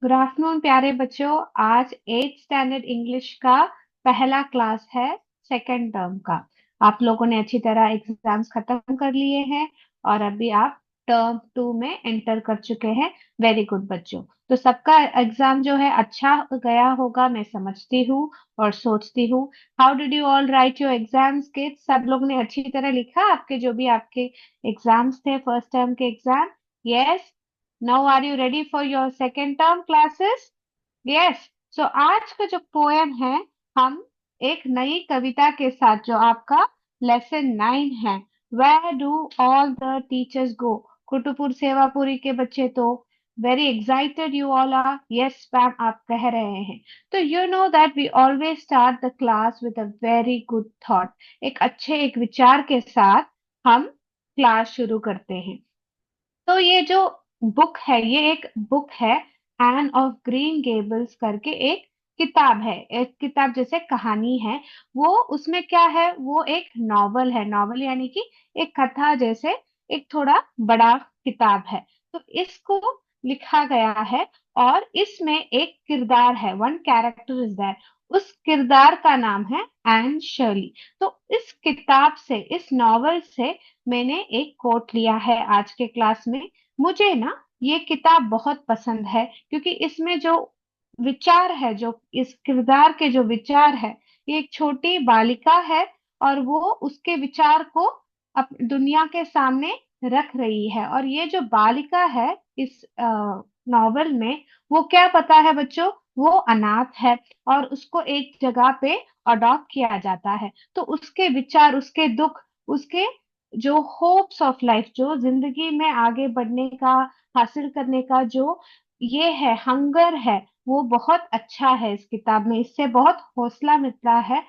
Good afternoon प्यारे बच्चों। आज 8th स्टैंडर्ड इंग्लिश का पहला क्लास है, सेकेंड टर्म का। आप लोगों ने अच्छी तरह एग्जाम्स खत्म कर लिए हैं और अभी आप टर्म 2 में एंटर कर चुके हैं। वेरी गुड बच्चों। तो सबका एग्जाम जो है अच्छा गया होगा, मैं समझती हूँ और सोचती हूँ। How did you all right your exams kids? सब लोग ने अच्छी तरह लिखा आपके जो भी आपके एग्जाम्स थे, फर्स्ट टर्म के exam? Yes. Now are you ready for your second term classes? Yes. So आज का जो पोएम है, हम एक नई कविता के साथ, जो आपका लेसन 9 है, Where do all the teachers go? Kutupur Sevapuri के बच्चे तो very excited you all are. Yes ma'am, आप कह रहे हैं। तो you know that we always start the class with a very good thought. एक विचार के साथ हम क्लास शुरू करते हैं। तो ये जो बुक है, ये एक बुक है, एन ऑफ ग्रीन गेबल्स करके एक किताब है। एक किताब जैसे कहानी है। वो उसमें क्या है, वो एक नॉवल है। नॉवल यानी कि एक कथा जैसे एक थोड़ा बड़ा किताब है। तो इसको लिखा गया है और इसमें एक किरदार है, वन कैरेक्टर इज देयर। उस किरदार का नाम है एन शर्ली। तो इस किताब से, इस नॉवल से मैंने एक कोट लिया है आज के क्लास में। मुझे ना ये किताब बहुत पसंद है क्योंकि इसमें जो विचार है, जो इस किरदार के जो विचार है, ये एक छोटी बालिका है और वो उसके विचार को दुनिया के सामने रख रही है। और ये जो बालिका है इस नॉवेल में, वो क्या पता है बच्चों, वो अनाथ है और उसको एक जगह पे अडॉप्ट किया जाता है। तो उसके विचार, उसके दुख, उसके जो होप्स ऑफ लाइफ, जो जिंदगी में आगे बढ़ने का, हासिल करने का जो ये है, हंगर है, वो बहुत अच्छा है इस किताब में। इससे बहुत हौसला मिलता है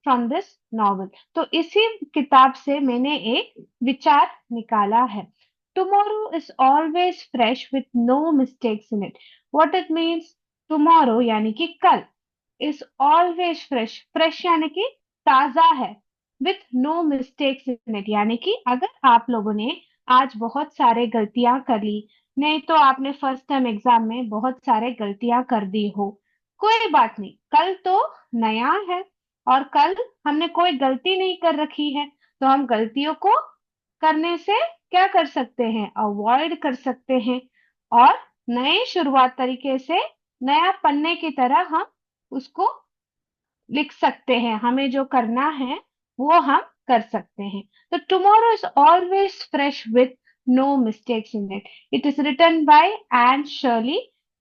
फ्रॉम दिस नॉवल। तो इसी किताब से मैंने एक विचार निकाला है। Tomorrow is always fresh with no mistakes in it. What it means? Tomorrow यानी कि कल, इज ऑलवेज फ्रेश। फ्रेश यानी कि ताजा है, with no mistakes in it यानी कि अगर आप लोगों ने आज बहुत सारे गलतियां कर ली, नहीं तो आपने फर्स्ट टाइम एग्जाम में बहुत सारे गलतियां कर दी हो, कोई बात नहीं, कल तो नया है। और कल हमने कोई गलती नहीं कर रखी है, तो हम गलतियों को करने से क्या कर सकते हैं, अवॉइड कर सकते हैं। और नए शुरुआत तरीके से, नया पन्ने की तरह हम उसको लिख सकते हैं। हमें जो करना है वो हम कर सकते हैं। तो tomorrow is always fresh with no mistakes in it. It is written by Anne Shirley.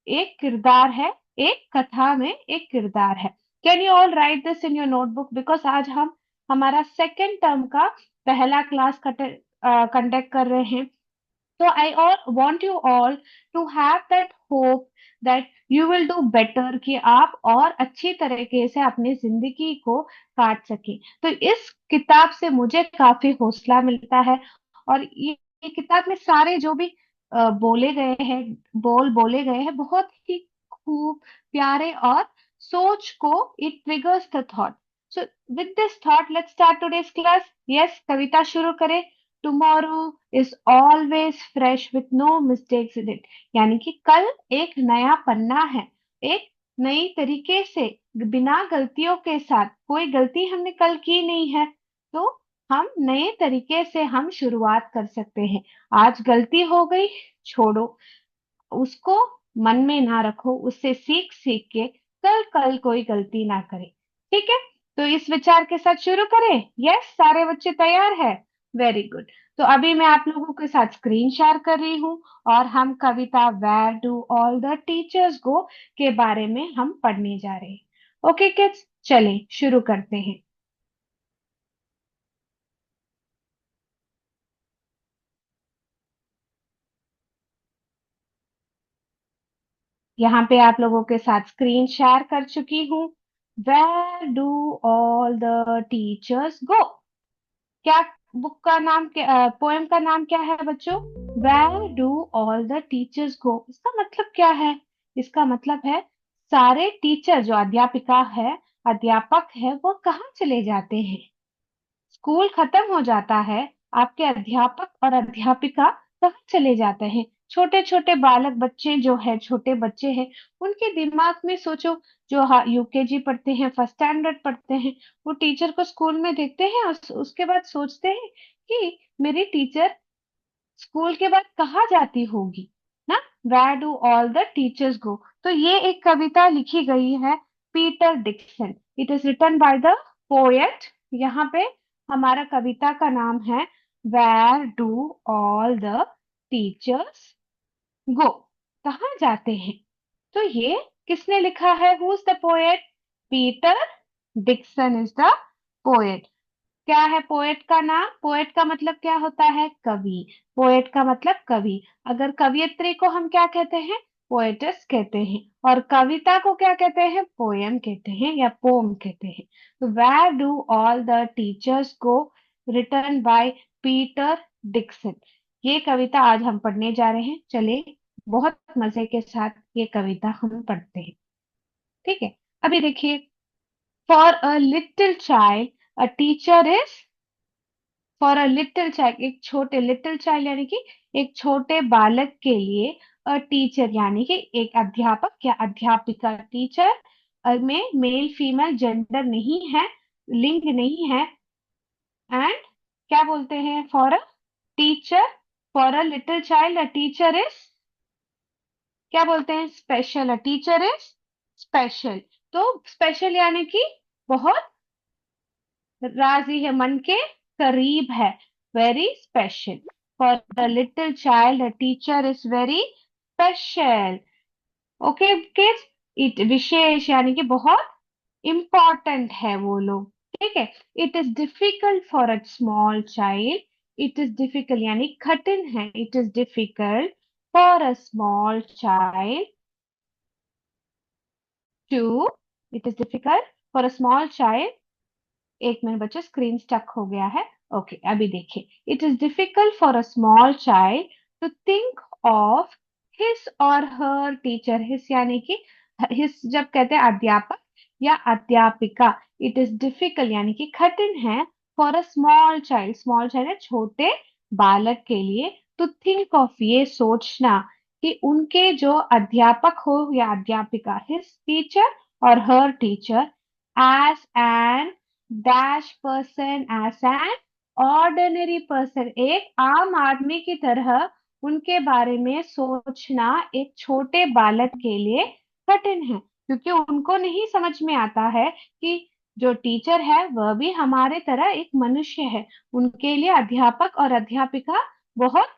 एक किरदार है, एक कथा में एक किरदार है। Can you all write this in your notebook? Because आज हम हमारा सेकेंड टर्म का पहला क्लास कंडक्ट कर रहे हैं। So I all want you all to have that hope that you will do better, कि आप और अच्छी तरीके से अपनी जिंदगी को काट सके। तो इस किताब से मुझे काफी हौसला मिलता है। और ये किताब में सारे जो भी बोले गए हैं, बोले गए हैं, बहुत ही खूब प्यारे, और सोच को it triggers the thought. So with this thought let's start today's class. Yes, कविता शुरू करें। Tomorrow is always fresh with no mistakes in it यानी कि कल एक नया पन्ना है, एक नई तरीके से, बिना गलतियों के साथ। कोई गलती हमने कल की नहीं है, तो हम नए तरीके से हम शुरुआत कर सकते हैं। आज गलती हो गई, छोड़ो उसको, मन में ना रखो, उससे सीख सीख के कल कल कोई गलती ना करे। ठीक है? तो इस विचार के साथ शुरू करें। यस, सारे बच्चे तैयार है? Very good. तो अभी मैं आप लोगों के साथ स्क्रीन शेयर कर रही हूँ और हम कविता where do all the teachers go के बारे में हम पढ़ने जा रहे हैं। ओके किड्स, चलें शुरू करते हैं। यहाँ पे आप लोगों के साथ स्क्रीन शेयर कर चुकी हूँ। Where do all the teachers go? क्या बुक का नाम, पोएम का नाम क्या है बच्चों? Where do all the teachers go. इसका मतलब क्या है? इसका मतलब है सारे टीचर, जो अध्यापिका है, अध्यापक है, वो कहाँ चले जाते हैं? स्कूल खत्म हो जाता है, आपके अध्यापक और अध्यापिका कहाँ चले जाते हैं? छोटे छोटे बालक बच्चे जो है, छोटे बच्चे हैं, उनके दिमाग में सोचो, जो यूकेजी पढ़ते हैं, फर्स्ट स्टैंडर्ड पढ़ते हैं, वो टीचर को स्कूल में देखते हैं और उसके बाद सोचते हैं कि मेरी टीचर स्कूल के बाद कहाँ जाती होगी ना। Where do all the teachers go. तो ये एक कविता लिखी गई है Peter Dixon. It is written by the poet. यहाँ पे हमारा कविता का नाम है where do all the teachers go. कहाँ जाते हैं। तो ये किसने लिखा है? Who is the poet? Peter Dixon is the poet. क्या है पोएट का नाम? पोएट का मतलब क्या होता है? कवि। पोएट का मतलब कवि। अगर कवियत्री को हम क्या कहते हैं? पोएटेस कहते हैं। और कविता को क्या कहते हैं? पोयम कहते हैं या पोम कहते हैं। तो where do all the teachers go, written by Peter Dixon. ये कविता आज हम पढ़ने जा रहे हैं। चले, बहुत मजे के साथ ये कविता हम पढ़ते हैं। ठीक है। अभी देखिए, for a little child a teacher is. For a little child, एक छोटे, लिटिल चाइल्ड यानी कि एक छोटे बालक के लिए, अ टीचर यानी कि एक अध्यापक या अध्यापिका। टीचर में मेल फीमेल जेंडर नहीं है, लिंग नहीं है। एंड क्या बोलते हैं? For a teacher, for a little child a teacher is, क्या बोलते हैं? Special. A teacher is special. तो स्पेशल यानी कि बहुत राजी है, मन के करीब है। Very special. For the little child a teacher is very special. Okay kids, it विशेष यानी कि बहुत इम्पोर्टेंट है वो लोग। ठीक है। It is difficult for a small child. It is difficult यानी कठिन है। It is difficult for a small child to, it is difficult for a small child. एक मिनट बच्चों, स्क्रीन स्टक हो गया है। ओके, अभी देखिए। It is difficult for a small child to think of his or her teacher. His यानी कि his जब कहते हैं अध्यापक या अध्यापिका। इट इज डिफिकल्ट यानी कि कठिन है for a small child. Small child है छोटे बालक के लिए। टू थिंक ऑफ, ये सोचना कि उनके जो अध्यापक हो या अध्यापिका, हिज टीचर और her teacher, as an dash person, as an ordinary person, एक आम आदमी की तरह उनके बारे में सोचना एक छोटे बालक के लिए कठिन है, क्योंकि उनको नहीं समझ में आता है कि जो टीचर है वह भी हमारे तरह एक मनुष्य है। उनके लिए अध्यापक और अध्यापिका बहुत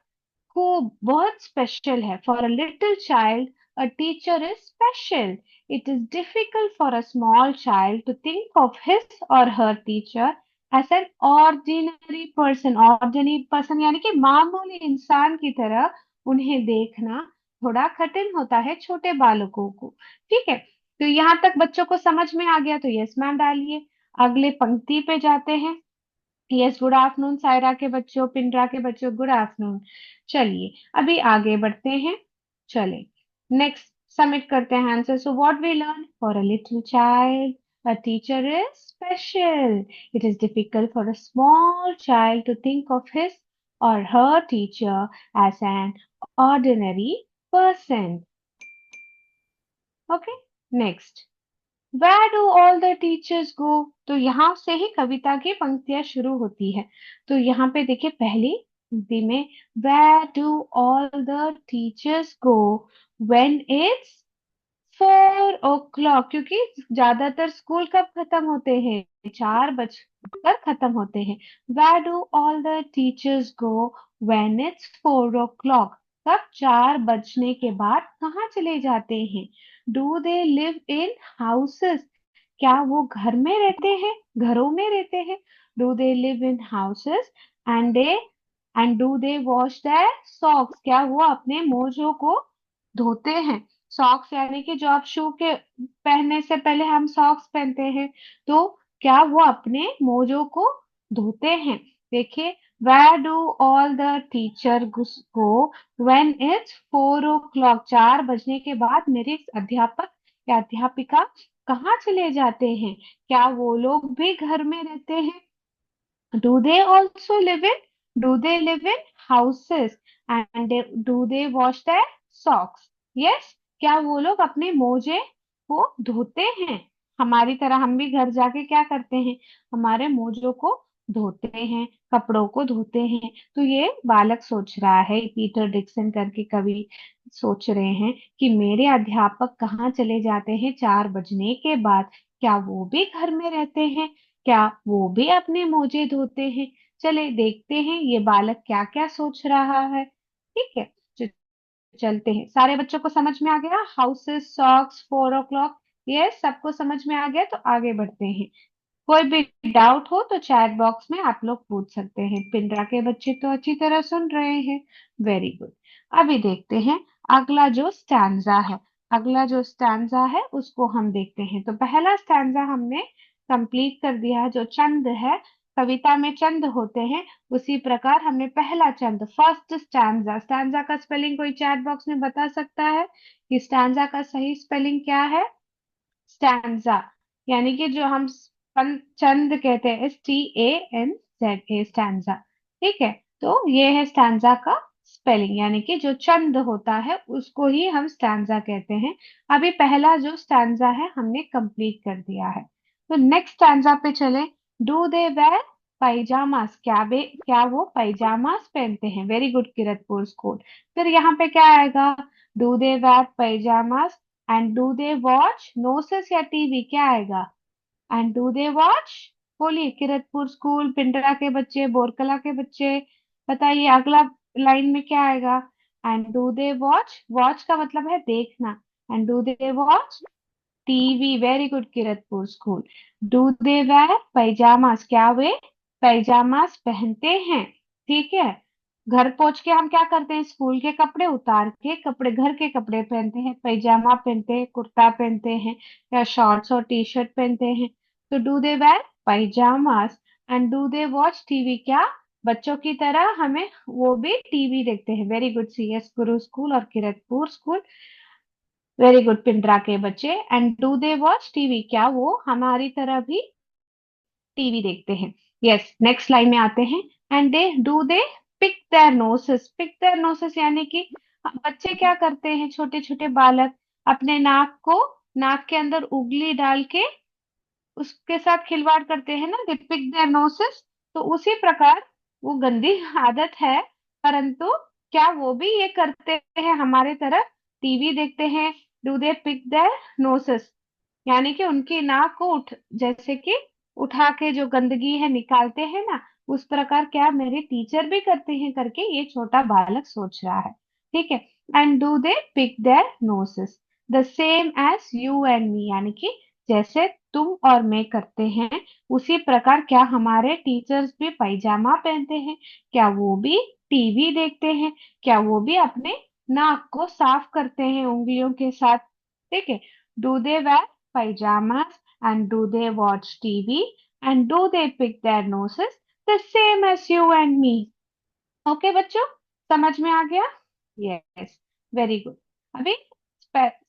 खूब, बहुत स्पेशल है। For a little child a teacher is special. It is difficult for a small child to think of his or her teacher as an ordinary person. Ordinary person यानी कि मामूली इंसान की तरह उन्हें देखना थोड़ा कठिन होता है छोटे बालकों को। ठीक है। तो यहाँ तक बच्चों को समझ में आ गया तो यस मैम डालिए। अगले पंक्ति पे जाते हैं। यस, गुड आफ्टरनून सायरा के बच्चों, पिंडरा के बच्चों, गुड आफ्टरनून। चलिए अभी आगे बढ़ते हैं। चले, नेक्स्ट सबमिट करते हैं answer. So what we learn? For a little child a teacher is special. It is difficult for a small child to think of his or her teacher as an ordinary person. Okay, next. Where do all the teachers go? तो यहाँ से ही कविता की पंक्तियां शुरू होती है। तो यहाँ पे देखिए, पहली पंक्ति में Where do all the teachers go when it's 4 o'clock? क्योंकि ज्यादातर स्कूल कब खत्म होते हैं? 4 बजकर खत्म होते हैं। Where do all the teachers go when it's 4 o'clock? तब 4 बजने के बाद कहाँ चले जाते हैं? Do they live in houses? क्या वो घर में रहते हैं, घरों में रहते हैं? Do they live in houses and do they wash their socks? क्या वो अपने मोजों को धोते हैं? सॉक्स यानी कि जो आप शू के पहनने से पहले हम सॉक्स पहनते हैं, तो क्या वो अपने मोजों को धोते हैं? देखिए, where do all the teacher go when it's 4 o'clock? 4 बजने के बाद मेरे अध्यापक या अध्यापिका कहाँ चले जाते हैं? क्या वो लोग भी घर में रहते हैं? Do they also live in? Do they live in houses? And do they wash their socks? Yes, क्या वो लोग अपने मोजे को धोते हैं? हमारी तरह हम भी घर जाके क्या करते हैं, हमारे मोजों को धोते हैं, कपड़ों को धोते हैं। तो ये बालक सोच रहा है, पीटर डिक्सन करके कवि सोच रहे हैं कि मेरे अध्यापक कहाँ चले जाते हैं 4 बजने के बाद? क्या वो भी घर में रहते हैं? क्या वो भी अपने मोजे धोते हैं? चले देखते हैं ये बालक क्या क्या सोच रहा है। ठीक है, च- चलते हैं। सारे बच्चों को समझ में आ गया? Houses, socks, 4 o'clock। ये सबको समझ में आ गया, तो आगे बढ़ते हैं। कोई भी डाउट हो तो चैट बॉक्स में आप लोग पूछ सकते हैं। पिंडरा के बच्चे तो अच्छी तरह सुन रहे हैं। Very good. अभी देखते हैं अगला जो स्टैंजा है। अगला जो स्टैंजा है उसको हम देखते हैं। तो पहला स्टैंजा हमने कंप्लीट कर दिया है। जो चंद है, कविता में चंद होते हैं, उसी प्रकार हमने पहला चंद, फर्स्ट स्टैंजा। स्टैंजा का स्पेलिंग कोई चैट बॉक्स में बता सकता है कि स्टैंजा का सही स्पेलिंग क्या है? स्टैंजा यानी कि जो हम चंद कहते हैं, STANZA, स्टैंजा। ठीक है, तो ये है स्टैंजा का स्पेलिंग, यानी कि जो चंद होता है उसको ही हम स्टैंजा कहते हैं। अभी पहला जो स्टैंजा है हमने कंप्लीट कर दिया है। तो नेक्स्ट स्टैंजा पे चले। Do they wear pyjamas? क्या वो पायजामास पहनते हैं? Very good Kiratpur school. फिर यहाँ पे क्या आएगा? Do they wear pyjamas and do they watch noses या टीवी? क्या आएगा? And do they watch? बोलिए किरतपुर स्कूल, पिंडरा के बच्चे, बोरकला के बच्चे, बताइए अगला लाइन में क्या आएगा? And do they watch, watch का मतलब है देखना। And do they watch TV? Very good Kiratpur school. Do they wear pyjamas? क्या वे पैजामास पहनते हैं? ठीक है। घर पहुंच के हम क्या करते हैं, स्कूल के कपड़े उतार के कपड़े, घर के कपड़े पहनते हैं, पैजामा पहनते हैं, कुर्ता पहनते हैं, या शॉर्ट्स और टी शर्ट पहनते हैं। तो do they wear pyjamas and do they watch TV? क्या बच्चों की तरह हमें वो भी टीवी देखते हैं? वेरी गुड CS गुरु स्कूल और Kiratpur school. Very good Pindra के बच्चे। And do they watch TV? क्या वो हमारी तरह भी टीवी देखते हैं? यस, नेक्स्ट लाइन में आते हैं। And they do they pick their noses? Pick their noses यानी कि बच्चे क्या करते हैं, छोटे छोटे बालक अपने नाक के अंदर उंगली डाल के उसके साथ खिलवाड़ करते हैं ना, दे पिक देयर नोसेस। तो उसी प्रकार वो गंदी आदत है, परंतु क्या वो भी ये करते हैं हमारे तरह, टीवी देखते हैं? Do they pick their noses यानी कि उनकी नाक को जैसे कि उठा के जो गंदगी है निकालते हैं ना, उस प्रकार क्या मेरे टीचर भी करते हैं करके ये छोटा बालक सोच रहा है। ठीक है। And do they pick their noses the same as you and me? यानी कि जैसे तुम और मैं करते हैं, उसी प्रकार क्या हमारे टीचर्स भी पैजामा पहनते हैं? क्या वो भी टीवी देखते हैं? क्या वो भी अपने नाक को साफ करते हैं उंगलियों के साथ? ठीक है। Do they wear pajamas and do they watch TV and do they pick their noses the same as you and me? Okay बच्चों, समझ में आ गया? Yes, very good. अभी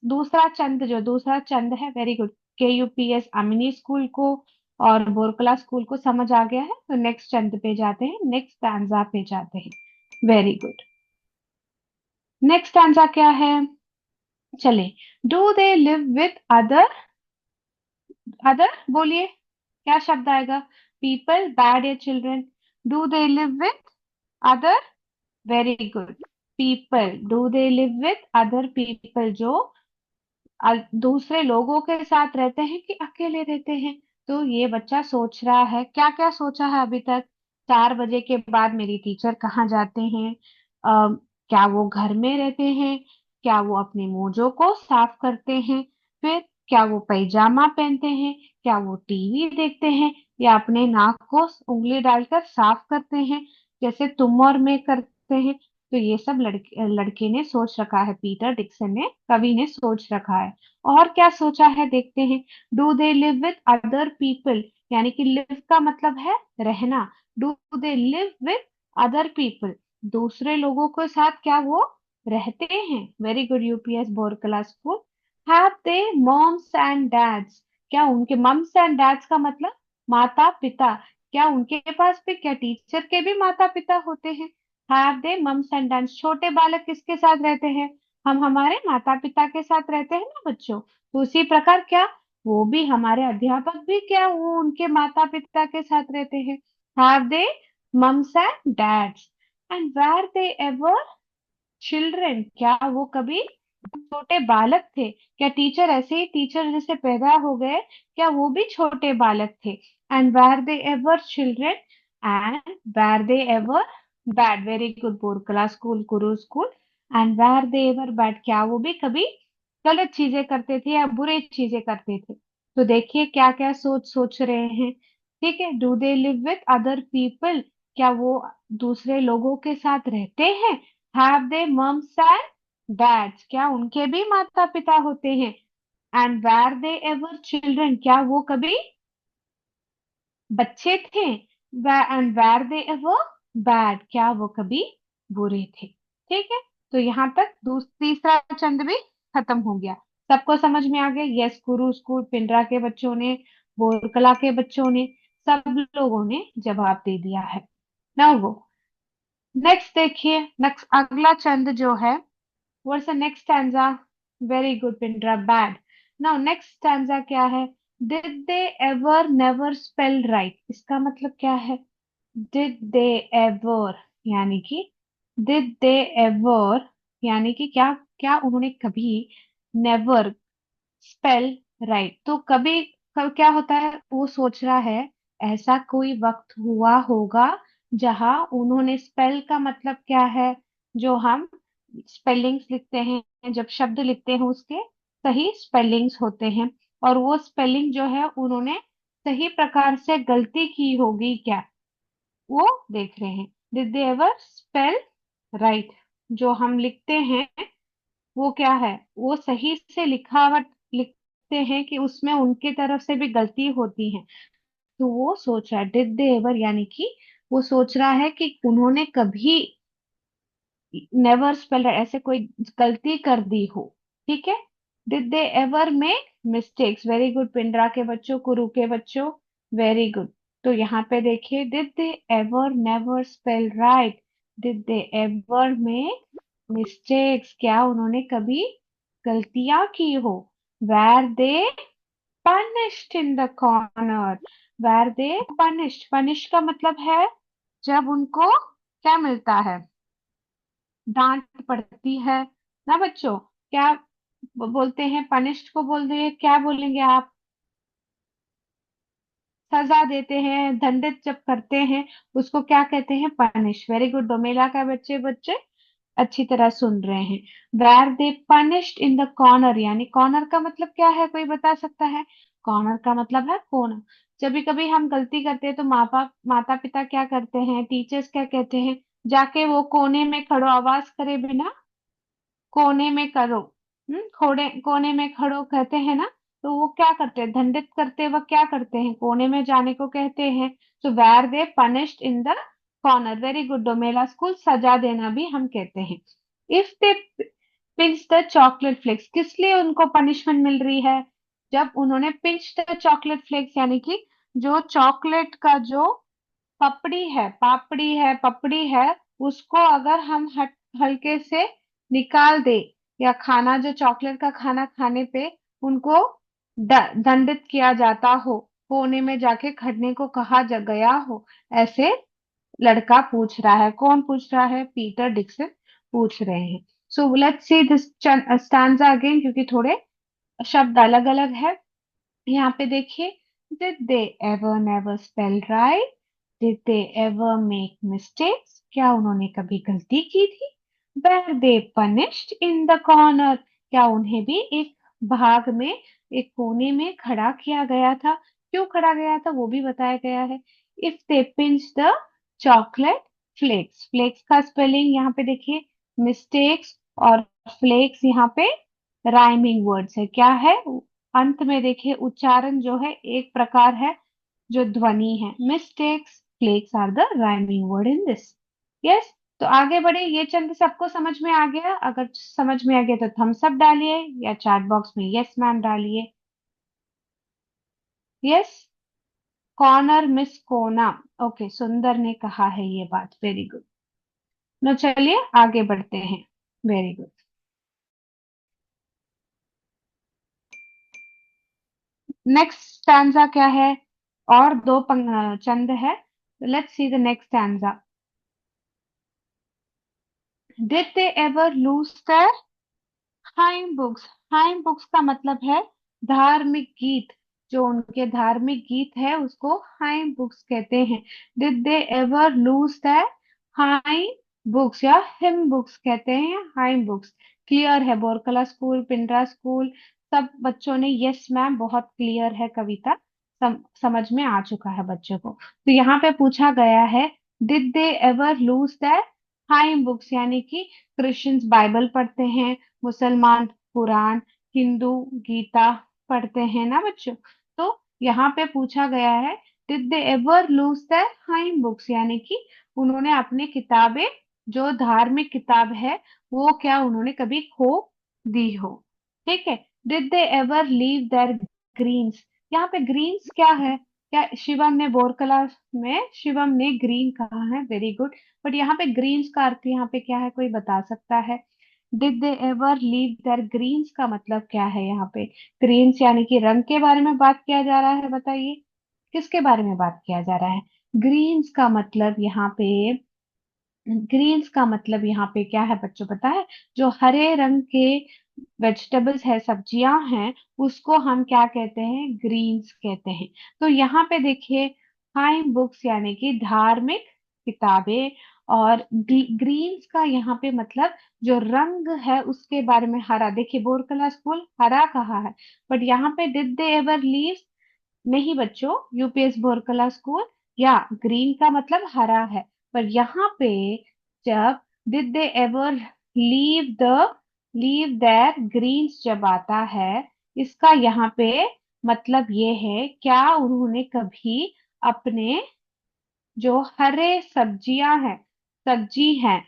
दूसरा चंद है, very good. KUPS Amini school को और बोरकला स्कूल को समझ आ गया है, तो नेक्स्ट चंद पे जाते हैं, नेक्स्ट स्टैंजा पे जाते हैं। Very good. नेक्स्ट स्टैंजा क्या है? चले। Do they live with other? Other बोलिए, क्या शब्द आएगा? पीपल, बैड या children? Do they live with other? Very good. People, do they live with other people? जो दूसरे लोगों के साथ रहते हैं कि अकेले रहते हैं? तो ये बच्चा सोच रहा है, क्या क्या सोचा है अभी तक? 4 बजे के बाद मेरी टीचर कहाँ जाते हैं? क्या वो घर में रहते हैं? क्या वो अपने मोजों को साफ करते हैं? फिर क्या वो पैजामा पहनते हैं? क्या वो टीवी देखते हैं, या अपने नाक को उंगली डालकर साफ करते हैं जैसे तुम और मैं करते हैं? तो ये सब लड़के ने सोच रखा है, पीटर डिक्सन ने, कवि ने सोच रखा है। और क्या सोचा है देखते हैं। Do they live with other people? यानी कि लिव का मतलब है रहना। Do they live with other people? दूसरे लोगों के साथ क्या वो रहते हैं? Very good UPS Borkala school. Have they moms and dads? क्या उनके मम्स एंड डैड्स का मतलब माता पिता? क्या उनके पास भी, क्या टीचर के भी माता पिता होते हैं? Have they mums and dads. छोटे बालक किसके साथ रहते हैं? हम हमारे माता पिता के साथ रहते हैं ना बच्चों। तो उसी प्रकार क्या, वो भी हमारे अध्यापक भी क्या वो उनके माता पिता के साथ रहते हैं। Have they mums and dads. And were they ever children, क्या वो कभी छोटे बालक थे? क्या टीचर ऐसे ही टीचर जैसे पैदा हो गए, क्या वो भी छोटे बालक थे? And were they ever children, and were they ever bad. Very good Borkala, school गुरु school. And were they ever bad, क्या वो भी कभी गलत चीजें करते थे या बुरे चीजें करते थे? तो देखिए क्या क्या सोच सोच रहे हैं। ठीक है, do they live with other people, क्या वो दूसरे लोगों के साथ रहते हैं? Have they mums and dads, क्या उनके भी माता पिता होते हैं? And were they ever children, क्या वो कभी बच्चे थे? And were they ever bad, क्या वो कभी बुरे थे? ठीक है, तो यहाँ तक तीसरा चंद भी खत्म हो गया। सबको समझ में आ गया? यस गुरु स्कूल पिंडरा के बच्चों ने, बोरकला के बच्चों ने, सब लोगों ने जवाब दे दिया है। नाउ वो नेक्स्ट देखिए, नेक्स्ट अगला चंद जो है, what's the next stanza? Very good Pindra, bad. Now next stanza क्या है? Did they ever never spell right, इसका मतलब क्या है? डिड दे एवर यानी कि, डिड दे एवर यानी कि क्या, क्या उन्होंने कभी नेवर स्पेल राइट? तो कभी कब क्या होता है, वो सोच रहा है ऐसा कोई वक्त हुआ होगा जहां उन्होंने, स्पेल का मतलब क्या है? जो हम स्पेलिंग्स लिखते हैं, जब शब्द लिखते हैं उसके सही स्पेलिंग्स होते हैं, और वो स्पेलिंग जो है उन्होंने सही प्रकार से गलती की होगी क्या, वो देख रहे हैं। Did they ever spell right, जो हम लिखते हैं वो क्या है, वो सही से लिखावट लिखते हैं कि उसमें उनके तरफ से भी गलती होती है? तो वो सोच रहा है डिड दे एवर यानी कि वो सोच रहा है कि उन्होंने कभी नेवर स्पेल ऐसे कोई गलती कर दी हो। ठीक है, did they ever make mistakes. Very good Pindra के बच्चों, कुरु के बच्चों, वेरी गुड। तो यहाँ पे देखिए, did they ever never spell right, did they ever make mistakes, क्या उन्होंने कभी गलतियां की हो? Were they punished in the corner, were they punished, punish का मतलब है जब उनको क्या मिलता है, डांट पड़ती है ना बच्चों। क्या बोलते हैं पनिश्ड को? बोल रहे क्या बोलेंगे आप? सजा देते हैं, दंडित जब करते हैं उसको क्या कहते हैं? पनिश। वेरी गुड डोमेला का बच्चे बच्चे अच्छी तरह सुन रहे हैं। Were they punished in the corner, यानी कॉर्नर का मतलब क्या है, कोई बता सकता है? कॉर्नर का मतलब है कोना। जब भी कभी हम गलती करते हैं तो माता पिता क्या करते हैं, टीचर्स क्या कहते हैं? जाके वो कोने में खड़ो, आवाज करे बिना कोने में करो, कोने में खड़ो कहते हैं ना। तो वो क्या करते हैं, दंडित करते वक्त क्या करते हैं, कोने में जाने को कहते हैं। तो were they punished in the corner. Very good Domela school, सजा देना भी हम कहते हैं। If they pinch the chocolate flakes, किस लिए उनको पनिशमेंट मिल रही है? जब उन्होंने पिंच द चॉकलेट फ्लेक्स यानी कि जो चॉकलेट का जो पपड़ी है, उसको अगर हम हल्के से निकाल दे, या खाना जो चॉकलेट का खाना खाने पे उनको दंडित किया जाता हो, कोने में जाके खड़ने को कहा गया हो, ऐसे लड़का पूछ रहा है। कौन पूछ रहा है? पीटर डिक्सन पूछ रहे हैं। So let's see this stanza again, क्योंकि थोड़े शब्द अलग अलग है। यहाँ पे देखिए, did they ever never spell right, did they ever make mistakes, क्या उन्होंने कभी गलती की थी? Were they punished in the corner, क्या उन्हें भी एक भाग में, एक कोने में खड़ा किया गया था? क्यों खड़ा गया था वो भी बताया गया है। If they pinch the chocolate flakes, flakes का स्पेलिंग यहाँ पे देखिए मिस्टेक्स, और फ्लेक्स यहाँ पे राइमिंग वर्ड्स है। क्या है अंत में? देखिए उच्चारण जो है एक प्रकार है, जो ध्वनि है। Mistakes, flakes are the rhyming word in this. Yes, तो आगे बढ़े। ये चंद सबको समझ में आ गया? अगर समझ में आ गया तो थम्स अप डालिए, या चैट बॉक्स में यस मैम डालिए। यस, कॉर्नर मिस कोना, ओके, सुंदर ने कहा है ये बात, वेरी गुड। नो चलिए आगे बढ़ते हैं। Very good. नेक्स्ट स्टैंजा क्या है? और दो चंद है। Let's see the next stanza. Did they ever lose their hymn books? Hymn books का मतलब है धार्मिक गीत। जो उनके धार्मिक गीत है उसको हाइम बुक्स कहते हैं। Did they ever lose that hymn books या हिम बुक्स कहते हैं, हाइम बुक्स। क्लियर है? बोरकला स्कूल, पिंडरा स्कूल, सब बच्चों ने यस मैम, बहुत क्लियर है कविता। समझ में आ चुका है बच्चों को। तो यहाँ पे पूछा गया है did they ever lose that hymn books, यानी कि क्रिश्चियंस बाइबल पढ़ते हैं, मुसलमान कुरान, हिंदू गीता पढ़ते हैं ना बच्चों। तो यहाँ पे पूछा गया है did they ever lose their hymn books, यानी कि उन्होंने अपनी किताबें, जो धार्मिक किताब है, वो क्या उन्होंने कभी खो दी हो। ठीक है। Did they ever leave their greens? यहाँ पे ग्रीन्स क्या है? क्या शिवम ने बोरकला में शिवम ने ग्रीन कहा है, वेरी गुड। बट यहाँ पे ग्रीन्स का अर्थ यहाँ पे क्या है, कोई बता सकता है? Did they ever leave their greens का मतलब क्या है यहाँ पे? ग्रीन्स यानी कि रंग के बारे में बात किया जा रहा है, बताइए किसके बारे में बात किया जा रहा है? ग्रीन्स का मतलब यहाँ पे, ग्रीन्स का मतलब यहाँ पे क्या है बच्चों, पता है? जो हरे रंग के वेजिटेबल्स है, सब्जियां हैं, उसको हम क्या कहते हैं? ग्रीन्स कहते हैं। तो यहाँ पे देखिए, हाइम बुक्स यानी कि धार्मिक किताबें, और ग्रीन्स का यहाँ पे मतलब जो रंग है उसके बारे में, हरा। देखिए बोरकला स्कूल हरा कहा है, बट यहाँ पे डिड दे एवर लीव नहीं बच्चों, यूपीएस बोरकला स्कूल, या ग्रीन का मतलब हरा है। पर यहाँ पे जब did they ever leave that greens जब आता है, इसका यहाँ पे मतलब ये है, क्या उन्होंने कभी अपने जो हरे सब्जियां हैं, सब्जी हैं,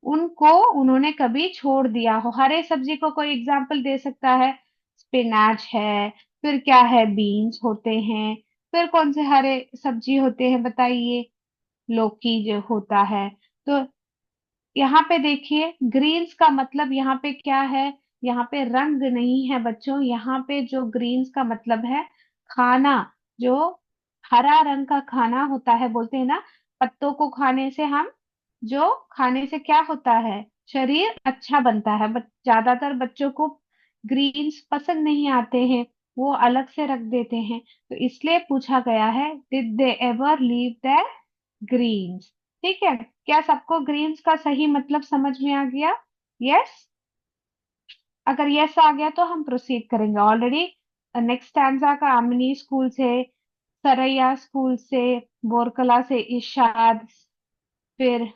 उनको उन्होंने कभी छोड़ दिया हो? हरे सब्जी को कोई एग्जाम्पल दे सकता है? स्पिनाच है, फिर क्या है, बीन्स होते हैं, फिर कौन से हरे सब्जी होते हैं बताइए? लौकी जो होता है। तो यहाँ पे देखिए, ग्रीन्स का मतलब यहाँ पे क्या है? यहाँ पे रंग नहीं है बच्चों, यहाँ पे जो ग्रीन्स का मतलब है खाना। जो हरा रंग का खाना होता है, बोलते हैं ना, पत्तों को खाने से हम, जो खाने से क्या होता है, शरीर अच्छा बनता है। बट ज्यादातर बच्चों को ग्रीन्स पसंद नहीं आते हैं, वो अलग से रख देते हैं। तो इसलिए पूछा गया है did they ever leave the greens. ठीक है। क्या सबको ग्रीन्स का सही मतलब समझ में आ गया? यस। अगर यस आ गया तो हम प्रोसीड करेंगे। ऑलरेडी नेक्स्ट स्टैंजा का अमनी स्कूल से, सरैया स्कूल से, बोरकला से इरशाद, फिर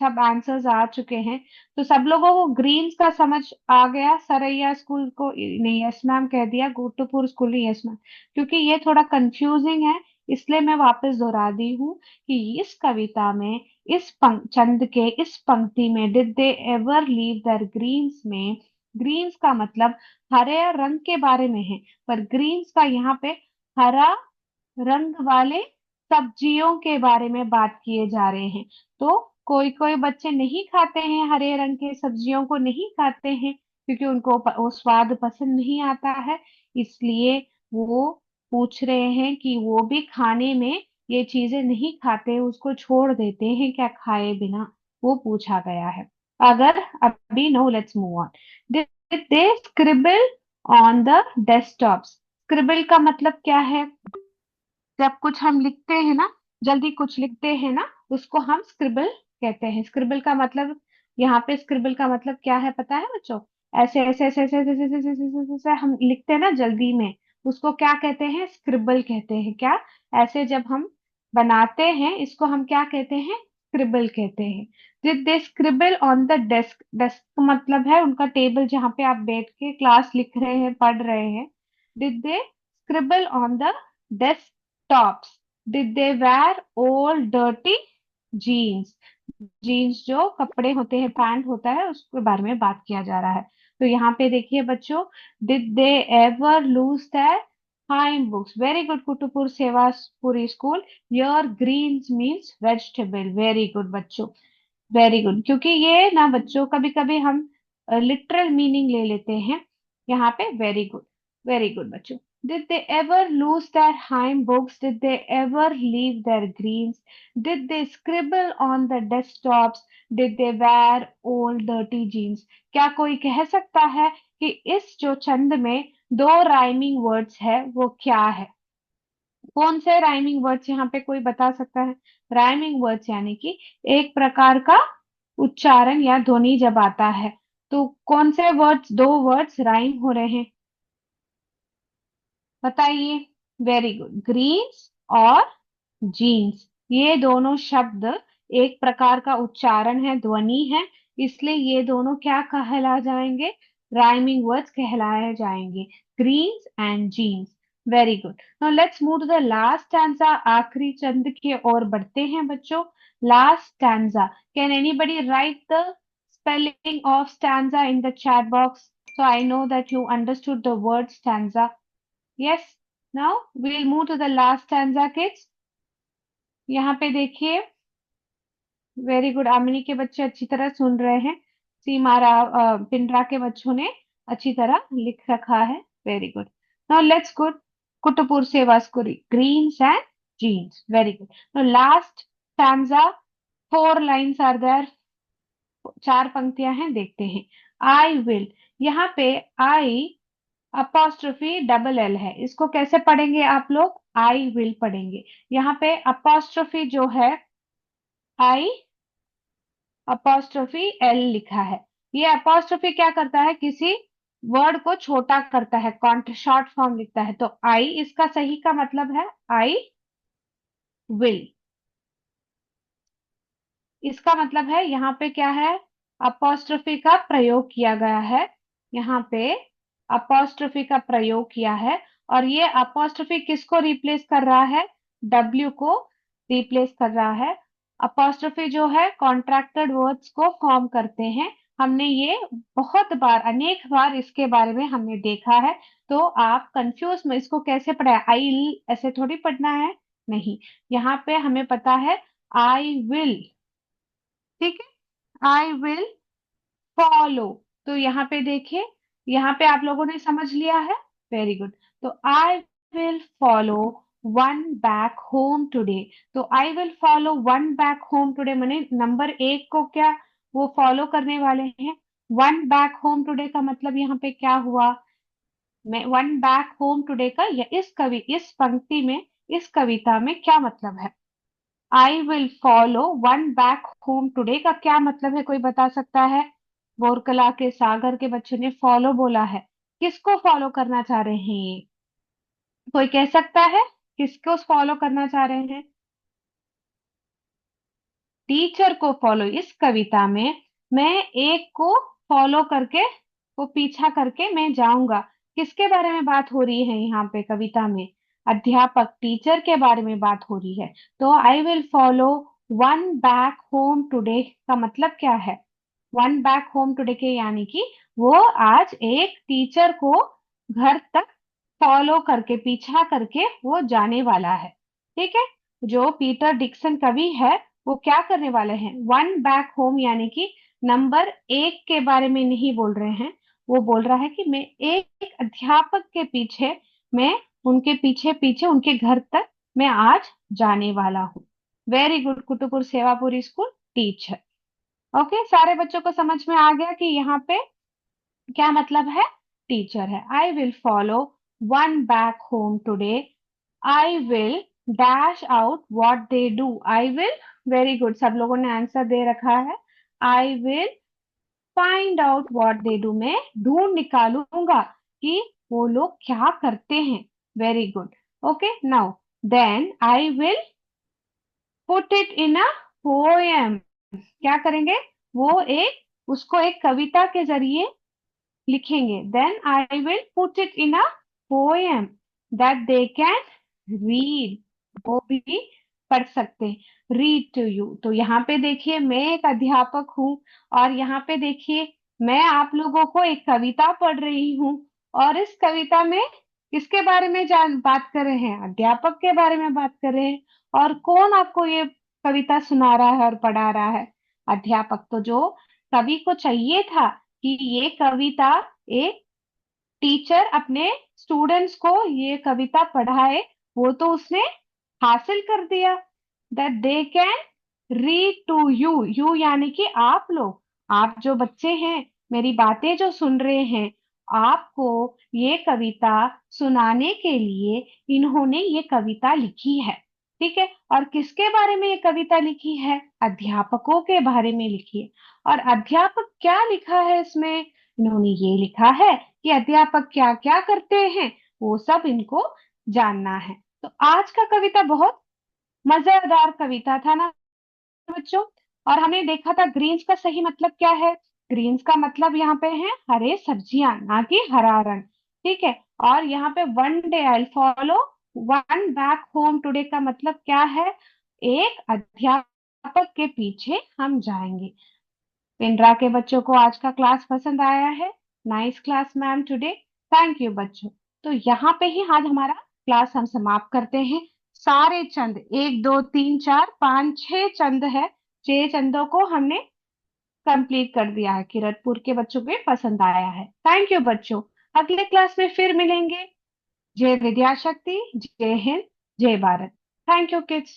सब आंसर्स आ चुके हैं। तो सब लोगों को ग्रीन्स का समझ आ गया? सरैया स्कूल को नहीं यस मैम कह दिया, गोटूपुर स्कूल नहीं यस मैम, क्योंकि ये थोड़ा कंफ्यूजिंग है, इसलिए मैं वापस दोहरा दी हूँ कि इस कविता में, इस छंद के इस पंक्ति में, did they ever leave their greens में, ग्रीन्स का मतलब हरे रंग के बारे में है, पर ग्रीन्स का यहाँ पे हरा रंग वाले सब्जियों के बारे में बात किए जा रहे हैं। तो कोई कोई बच्चे नहीं खाते हैं, हरे रंग के सब्जियों को नहीं खाते हैं, क्योंकि उनको वो स्वाद पसंद नहीं आता है। इसलिए वो पूछ रहे हैं कि वो भी खाने में ये चीजें नहीं खाते, उसको छोड़ देते हैं क्या खाए बिना, वो पूछा गया है। अगर अभी no, let's move on. Did they scribble on the desktops? Scribble का मतलब क्या है? जब कुछ हम लिखते हैं ना, जल्दी कुछ लिखते हैं ना, उसको हम स्क्रिबल कहते हैं। स्क्रिबल का मतलब, यहाँ पे स्क्रिबल का मतलब क्या है पता है बच्चों? ऐसे ऐसे ऐसे ऐसे ऐसे ऐसे ऐसे ऐसे ऐसे ऐसे हम लिखते हैं ना जल्दी में, उसको क्या कहते हैं? स्क्रिबल कहते हैं। क्या ऐसे जब हम बनाते हैं, इसको हम क्या कहते हैं? स्क्रिबल कहते हैं। Did they scribble on the desk? Desk मतलब है उनका टेबल, जहाँ पे आप बैठ के क्लास लिख रहे हैं, पढ़ रहे हैं। Did they scribble on the desk tops? Did they wear old dirty jeans? Jeans जो कपड़े होते हैं, पैंट होता है, उसके बारे में बात किया जा रहा है। तो यहाँ पे देखिए बच्चों, did they ever lose their hymn books? Very good Kutupur Sevapuri school. Your greens means vegetable, very good बच्चों। वेरी गुड, क्योंकि ये ना बच्चों कभी कभी हम लिटरल मीनिंग ले लेते हैं यहाँ पे। वेरी गुड, वेरी गुड बच्चों। Did they ever lose their hymn books? Did they ever leave their greens? Did they scribble on the desktops? Did they wear old dirty jeans? क्या कोई कह सकता है कि इस जो छंद में दो राइमिंग वर्ड्स है वो क्या है? कौन से राइमिंग वर्ड्स यहाँ पे कोई बता सकता है? राइमिंग वर्ड्स यानी कि एक प्रकार का उच्चारण या ध्वनि जब आता है, तो कौन से वर्ड्स, दो वर्ड्स राइम हो रहे हैं, बताइए। वेरी गुड, ग्रीन्स और जीन्स, ये दोनों शब्द एक प्रकार का उच्चारण है, ध्वनि है, इसलिए ये दोनों क्या कहला जाएंगे? राइमिंग वर्ड्स कहलाए जाएंगे, greens and jeans. Very good. Now let's move to the last stanza, आखिरी चंद की ओर बढ़ते हैं बच्चों। Last stanza, can anybody write the spelling of stanza in the chat box? So I know that you understood the word stanza. Yes. Now we'll move to the last stanza, kids. यहाँ पे देखिए, very good, आमिनी के बच्चे अच्छी तरह सुन रहे हैं, सीमा राव, पिंडरा के बच्चों ने अच्छी तरह लिख रखा है। Very good. Now let's good, Kutupur से Vaskuri, greens and jeans. Very good. Now last stanza, four lines are there, चार पंक्तियां हैं, देखते हैं। आई विल, यहाँ पे आई अपोस्ट्रोफी डबल एल है, इसको कैसे पढ़ेंगे आप लोग? आई विल पढ़ेंगे। यहाँ पे अपोस्ट्रोफी जो है, आई अपोस्ट्रोफी एल लिखा है। ये अपोस्ट्रोफी क्या करता है? किसी वर्ड को छोटा करता है, कॉन्ट शॉर्ट फॉर्म लिखता है, तो आई इसका सही का मतलब है आई विल। इसका मतलब है यहाँ पे क्या है? अपोस्ट्रोफी का प्रयोग किया गया है, यहाँ पे अपोस्ट्रोफी का प्रयोग किया है। और ये अपोस्ट्रोफी किसको रिप्लेस कर रहा है? डब्ल्यू को रिप्लेस कर रहा है। अपोस्ट्रोफी जो है कॉन्ट्रैक्टेड वर्ड्स को फॉर्म करते हैं, हमने ये बहुत बार, अनेक बार इसके बारे में हमने देखा है। तो आप कंफ्यूज में इसको कैसे पढ़े? आई ऐसे थोड़ी पढ़ना है, नहीं, यहाँ पे हमें पता है आई विल, ठीक है, आई विल फॉलो। तो यहाँ पे देखिए, यहाँ पे आप लोगों ने समझ लिया है। Very good. तो I will follow one back home today. तो I will follow one back home today मैंने नंबर एक को क्या वो फॉलो करने वाले हैं? वन बैक होम टुडे का मतलब यहाँ पे क्या हुआ? मैं वन बैक होम टुडे का, या इस पंक्ति में, इस कविता में क्या मतलब है? I will follow one back home today का क्या मतलब है, कोई बता सकता है? बोरकला के सागर के बच्चे ने फॉलो बोला है, किसको फॉलो करना चाह रहे हैं ये? कोई कह सकता है किसको फॉलो करना चाह रहे हैं? टीचर को फॉलो। इस कविता में मैं एक को फॉलो करके, वो पीछा करके मैं जाऊंगा। किसके बारे में बात हो रही है यहाँ पे कविता में? अध्यापक, टीचर के बारे में बात हो रही है। तो I will follow one back home today का मतलब क्या है? वन बैक होम टुडे के यानी कि वो आज एक टीचर को घर तक फॉलो करके, पीछा करके वो जाने वाला है। ठीक है, जो पीटर डिक्सन कवि है वो क्या करने वाले हैं? वन बैक होम यानी कि नंबर एक के बारे में नहीं बोल रहे हैं, वो बोल रहा है कि मैं एक अध्यापक के पीछे, मैं उनके पीछे पीछे उनके घर तक मैं आज जाने वाला हूँ। Very good Kutupur Sevapuri school teacher. Okay, सारे बच्चों को समझ में आ गया कि यहाँ पे क्या मतलब है? टीचर है। I will follow one back home today, I will dash out what they do. I will, very good, सब लोगों ने आंसर दे रखा है। I will find out what they do, मैं ढूंढ निकालूंगा कि वो लोग क्या करते हैं। Very good. Okay, now then I will put it in a poem. क्या करेंगे? वो एक, उसको एक कविता के जरिए लिखेंगे। Then I will put it in a poem that they can read, वो भी पढ़ सकते हैं। रीड टू यू, तो यहाँ पे देखिए मैं एक अध्यापक हूँ, और यहाँ पे देखिए मैं आप लोगों को एक कविता पढ़ रही हूँ, और इस कविता में किसके बारे में जान बात कर रहे हैं? अध्यापक के बारे में बात कर रहे हैं। और कौन आपको ये कविता सुना रहा है और पढ़ा रहा है? अध्यापक तो जो कवि को चाहिए था कि ये कविता एक टीचर अपने स्टूडेंट्स को ये कविता पढ़ाए, वो तो उसने हासिल कर दिया। That they can read to you, you यानी कि आप लोग, आप जो बच्चे हैं, मेरी बातें जो सुन रहे हैं, आपको ये कविता सुनाने के लिए इन्होंने ये कविता लिखी है। ठीक है, और किसके बारे में ये कविता लिखी है? अध्यापकों के बारे में लिखी है। और अध्यापक क्या लिखा है इसमें? इन्होंने ये लिखा है कि अध्यापक क्या क्या करते हैं, वो सब इनको जानना है। तो आज का कविता बहुत मजेदार कविता था ना बच्चों। और हमने देखा था ग्रीन्स का सही मतलब क्या है। ग्रीन्स का मतलब यहाँ पे है हरे सब्जियां, ना कि हरा रंग। ठीक है, और यहाँ पे one day I follow one back home today का मतलब क्या है? एक अध्यापक के पीछे हम जाएंगे। पिंडरा के बच्चों को आज का क्लास पसंद आया है? Nice class ma'am today. Thank you बच्चों। तो यहाँ पे ही आज हमारा क्लास हम समाप्त करते हैं। सारे चंद, 1 2 3 4 5 6 चंद है, 6 चंदों को हमने कंप्लीट कर दिया है। किरतपुर के बच्चों को ये पसंद आया है। थैंक यू बच्चों। अगले क्लास में फिर मिलेंगे। जय विद्या शक्ति, जय हिंद, जय भारत। Thank you kids.